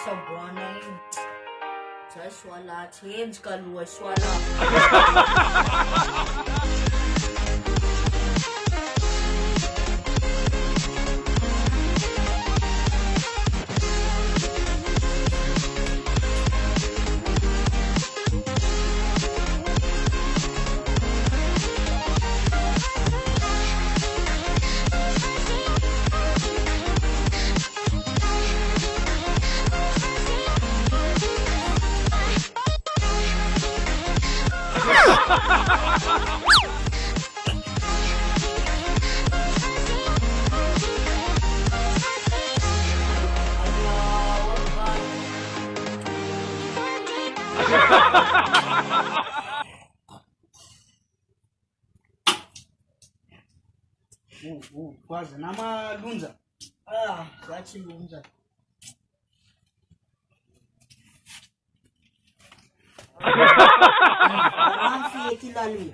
sa buwan na yun. Sas, wala. Change ka, luwas, wala. Quase, nama lunza. Zachi lunza. Afi kilali.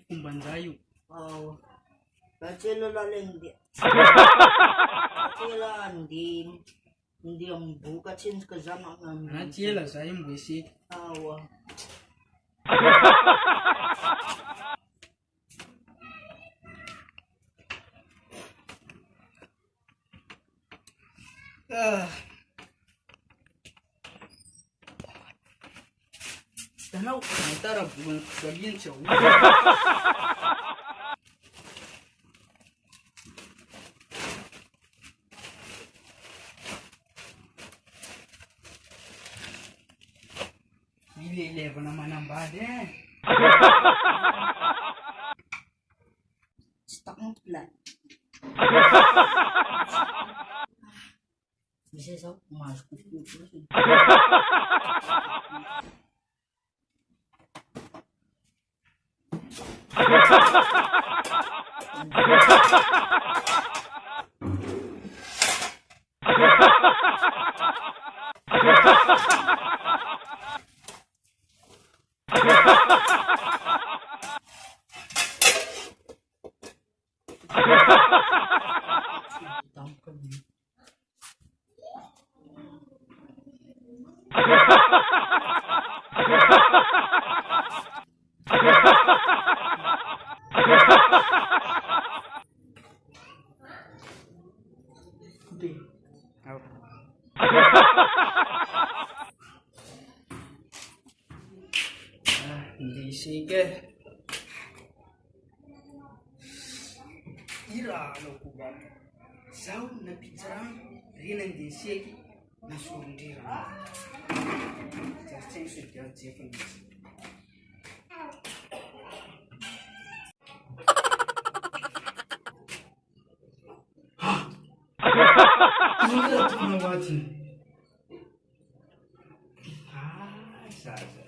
Kumbanzayo. Bachelor lalindi. Bachelor hindi ang buka change ka zama ng. Nachela sa imbesi. Awa. Tanaw, naitara buwan sabihin siya. Ile-level naman ang bade. Stuck mo plan. Bisa sa masuk ke Hindi sige. Ira ano ko ba? Saw na pizarang rin ang disegi na surundira. Just change it your chicken. Sudah tunawati. Sasa.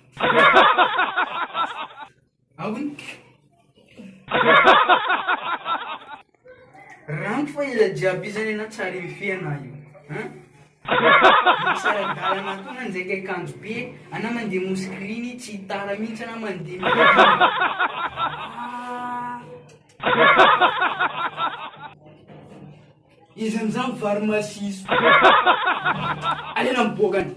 Awin. Rank faila jabizani na chari mfia nayo. Sara dala na to nanzeke kanzu bi ana mandi muskrini chitara mincha na mandi. Izanzan farmasis. Ale nang bogan.